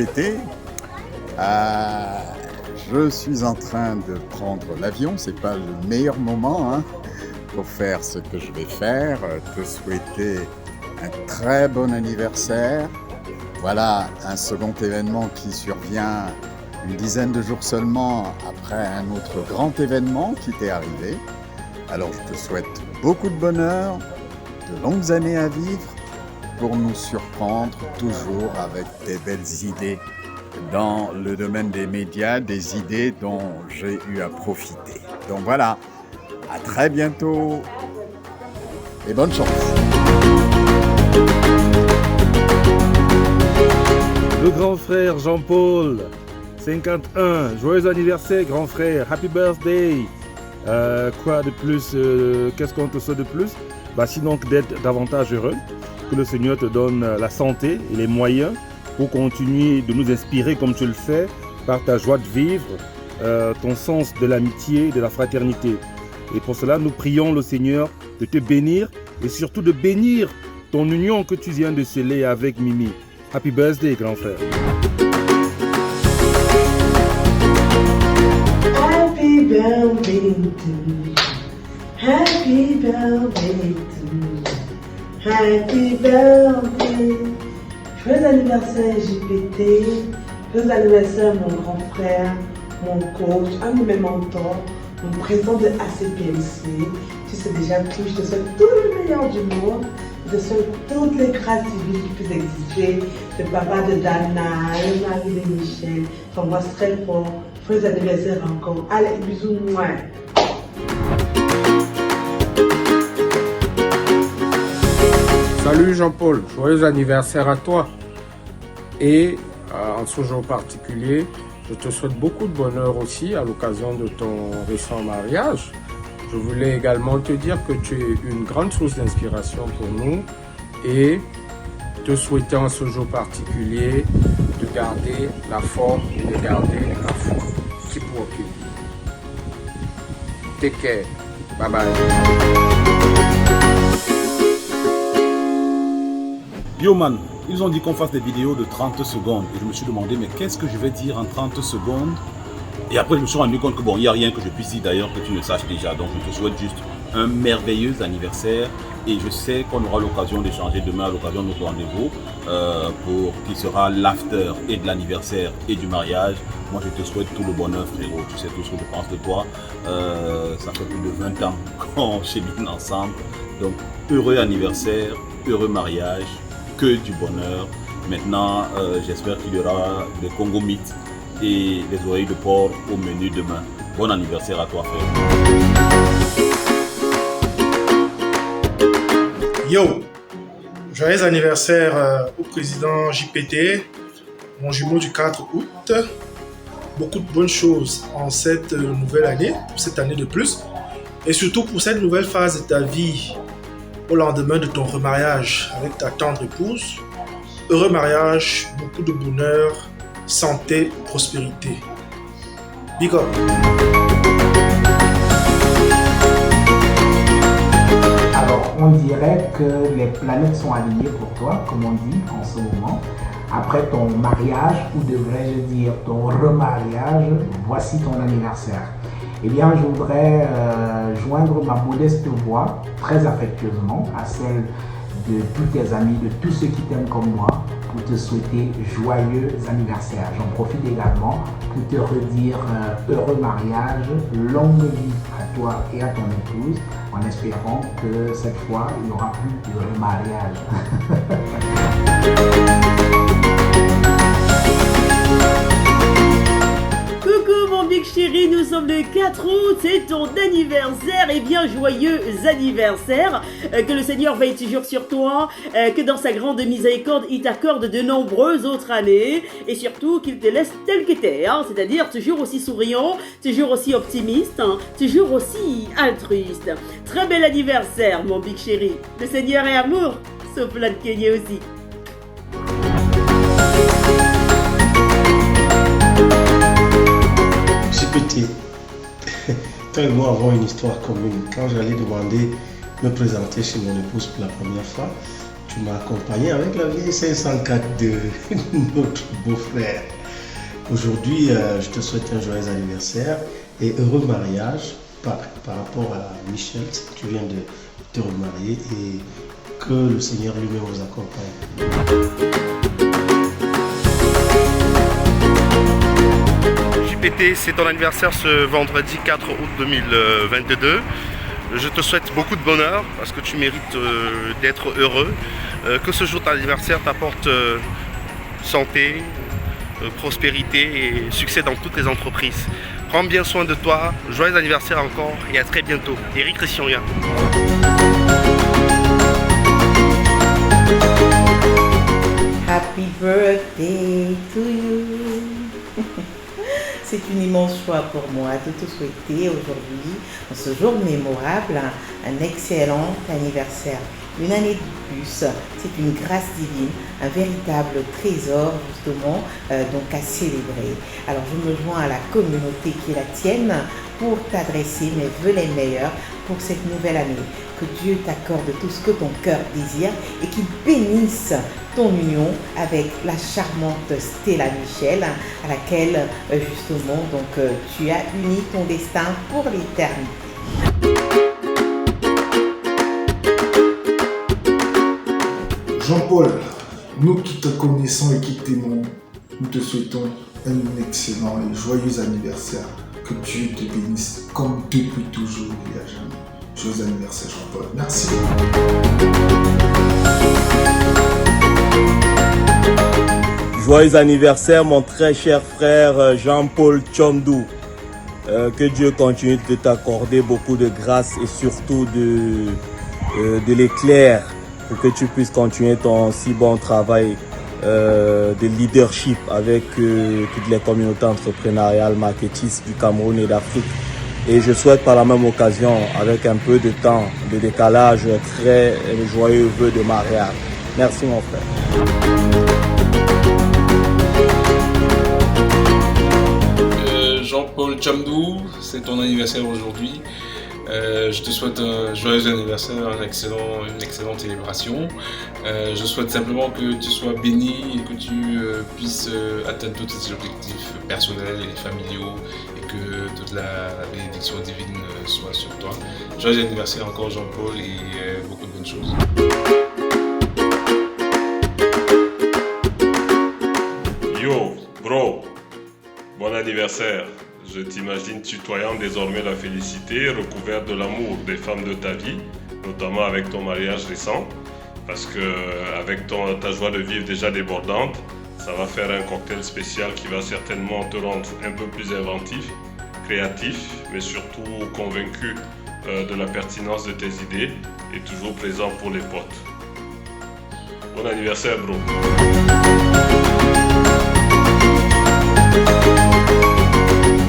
JPT. Je suis en train de prendre l'avion, c'est pas le meilleur moment pour faire ce que je vais faire. Te souhaiter un très bon anniversaire. Voilà un second événement qui survient une dizaine de jours seulement après un autre grand événement qui t'est arrivé. Alors je te souhaite beaucoup de bonheur, de longues années à vivre pour nous surprendre toujours avec des belles idées dans le domaine des médias, des idées dont j'ai eu à profiter. Donc voilà, à très bientôt et bonne chance. Le grand frère Jean-Paul, 51, joyeux anniversaire grand frère, happy birthday. Quoi de plus, qu'est-ce qu'on te souhaite de plus? Sinon que d'être davantage heureux, que le Seigneur te donne la santé et les moyens pour continuer de nous inspirer comme tu le fais par ta joie de vivre, ton sens de l'amitié, de la fraternité. Et pour cela, nous prions le Seigneur de te bénir et surtout de bénir ton union que tu viens de sceller avec Mimi. Happy birthday, grand frère. Happy birthday to you. Happy birthday to you. Happy birthday. Joyeux anniversaire JPT. Joyeux anniversaire mon grand frère, mon coach, un de mes mentors, mon président de ACPMC. Tu sais déjà que je te souhaite tout le meilleur du monde. Je te souhaite toutes les grâces civiles qui puissent exister. Le papa de Dana, le mari de Michel. Je t'embrasse très fort. Joyeux anniversaire encore. Allez, bisous, moi. Salut Jean-Paul, joyeux anniversaire à toi. Et en ce jour particulier, je te souhaite beaucoup de bonheur aussi à l'occasion de ton récent mariage. Je voulais également te dire que tu es une grande source d'inspiration pour nous et te souhaiter en ce jour particulier de garder la forme et de garder la foi. Keep working. Take care. Bye bye. Yo man, ils ont dit qu'on fasse des vidéos de 30 secondes et je me suis demandé mais qu'est-ce que je vais dire en 30 secondes? Et après je me suis rendu compte que bon, il n'y a rien que je puisse dire d'ailleurs que tu ne saches déjà. Donc je te souhaite juste un merveilleux anniversaire et je sais qu'on aura l'occasion d'échanger demain à l'occasion de notre rendez-vous pour qui sera l'after et de l'anniversaire et du mariage. Moi je te souhaite tout le bonheur frérot, tu sais tout ce que je pense de toi. Ça fait plus de 20 ans qu'on chemine ensemble. Donc heureux anniversaire, heureux mariage. Que du bonheur. Maintenant, j'espère qu'il y aura des Congo Meat et des oreilles de porc au menu demain. Bon anniversaire à toi, frère. Yo, joyeux anniversaire au président JPT, mon jumeau du 4 août. Beaucoup de bonnes choses en cette nouvelle année, pour cette année de plus, et surtout pour cette nouvelle phase de ta vie. Au lendemain de ton remariage avec ta tendre épouse. Heureux mariage, beaucoup de bonheur, santé, prospérité. Big up. Alors, on dirait que les planètes sont alignées pour toi, comme on dit en ce moment. Après ton mariage, ou devrais-je dire ton remariage, voici ton anniversaire. Eh bien, je voudrais joindre ma modeste voix, très affectueusement, à celle de tous tes amis, de tous ceux qui t'aiment comme moi, pour te souhaiter joyeux anniversaire. J'en profite également pour te redire heureux mariage, longue vie à toi et à ton épouse, en espérant que cette fois, il n'y aura plus de remariage. Coucou mon big chéri, nous sommes le 4 août, c'est ton anniversaire et bien joyeux anniversaire. Que le Seigneur veille toujours sur toi, que dans sa grande miséricorde il t'accorde de nombreuses autres années et surtout qu'il te laisse tel que t'es, c'est-à-dire toujours aussi souriant, toujours aussi optimiste, toujours aussi altruiste. Très bel anniversaire mon big chéri, le Seigneur est amour, sauf la Kenya aussi. JPT, toi et moi avons une histoire commune. Quand j'allais demander me présenter chez mon épouse pour la première fois, tu m'as accompagné avec la vieille 504 de notre beau-frère. Aujourd'hui, je te souhaite un joyeux anniversaire et heureux mariage par rapport à Michel, tu viens de te remarier et que le Seigneur lui-même vous accompagne. JPT, c'est ton anniversaire ce vendredi 4 août 2022. Je te souhaite beaucoup de bonheur parce que tu mérites d'être heureux. Que ce jour d'anniversaire t'apporte santé, prospérité et succès dans toutes les entreprises. Prends bien soin de toi, joyeux anniversaire encore et à très bientôt. Eric Rissionia. Happy birthday to you. C'est une immense joie pour moi de te souhaiter aujourd'hui, en ce jour mémorable, un excellent anniversaire. Une année de plus, c'est une grâce divine, un véritable trésor justement donc à célébrer. Alors je me joins à la communauté qui est la tienne pour t'adresser mes vœux les meilleurs pour cette nouvelle année. Que Dieu t'accorde tout ce que ton cœur désire et qu'il bénisse ton union avec la charmante Stella Michel à laquelle justement donc tu as uni ton destin pour l'éternité. Jean-Paul, nous qui te connaissons et qui t'aimons, nous te souhaitons un excellent et joyeux anniversaire. Que Dieu te bénisse comme depuis toujours et à jamais. Joyeux anniversaire Jean-Paul. Merci. Joyeux anniversaire mon très cher frère Jean-Paul Tchomdou. Que Dieu continue de t'accorder beaucoup de grâce et surtout de l'éclair pour que tu puisses continuer ton si bon travail de leadership avec toutes les communautés entrepreneuriales, marketistes du Cameroun et d'Afrique. Et je souhaite par la même occasion, avec un peu de temps de décalage, très joyeux vœux de mariage. Merci mon frère. Jean-Paul Tchomdou, c'est ton anniversaire aujourd'hui. Je te souhaite un joyeux anniversaire, une excellente célébration. Je souhaite simplement que tu sois béni et que tu puisses atteindre tous tes objectifs personnels et familiaux et que toute la bénédiction divine soit sur toi. Joyeux anniversaire encore Jean-Paul et beaucoup de bonnes choses. Yo, bro, bon anniversaire. Je t'imagine tutoyant désormais la félicité, recouvert de l'amour des femmes de ta vie, notamment avec ton mariage récent, parce que avec ta joie de vivre déjà débordante, ça va faire un cocktail spécial qui va certainement te rendre un peu plus inventif, créatif, mais surtout convaincu de la pertinence de tes idées et toujours présent pour les potes. Bon anniversaire, bro.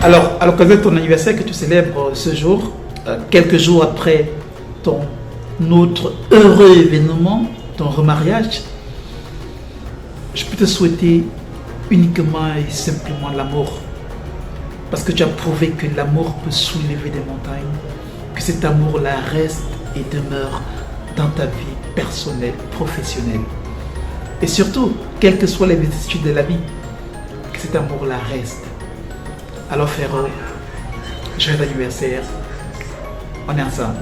Alors, à l'occasion de ton anniversaire que tu célèbres ce jour, quelques jours après ton autre heureux événement, ton remariage, je peux te souhaiter uniquement et simplement l'amour. Parce que tu as prouvé que l'amour peut soulever des montagnes, que cet amour-là reste et demeure dans ta vie personnelle, professionnelle. Et surtout, quelles que soient les vicissitudes de la vie, que cet amour-là reste. Alors frérot, joyeux anniversaire, on est ensemble.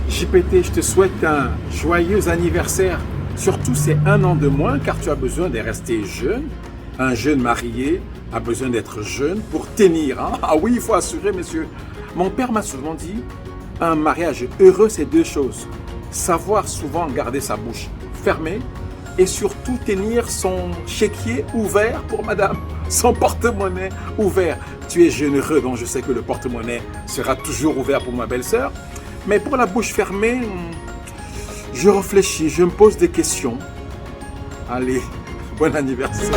JPT, je te souhaite un joyeux anniversaire. Surtout c'est 1 an de moins car tu as besoin de rester jeune. Un jeune marié a besoin d'être jeune pour tenir. Hein? Ah oui, il faut assurer, monsieur. Mon père m'a souvent dit, un mariage heureux c'est 2 choses. Savoir souvent garder sa bouche fermée et surtout tenir son chéquier ouvert pour madame, son porte-monnaie ouvert. Tu es généreux, donc je sais que le porte-monnaie sera toujours ouvert pour ma belle-sœur. Mais pour la bouche fermée, je réfléchis, je me pose des questions. Allez, bon anniversaire.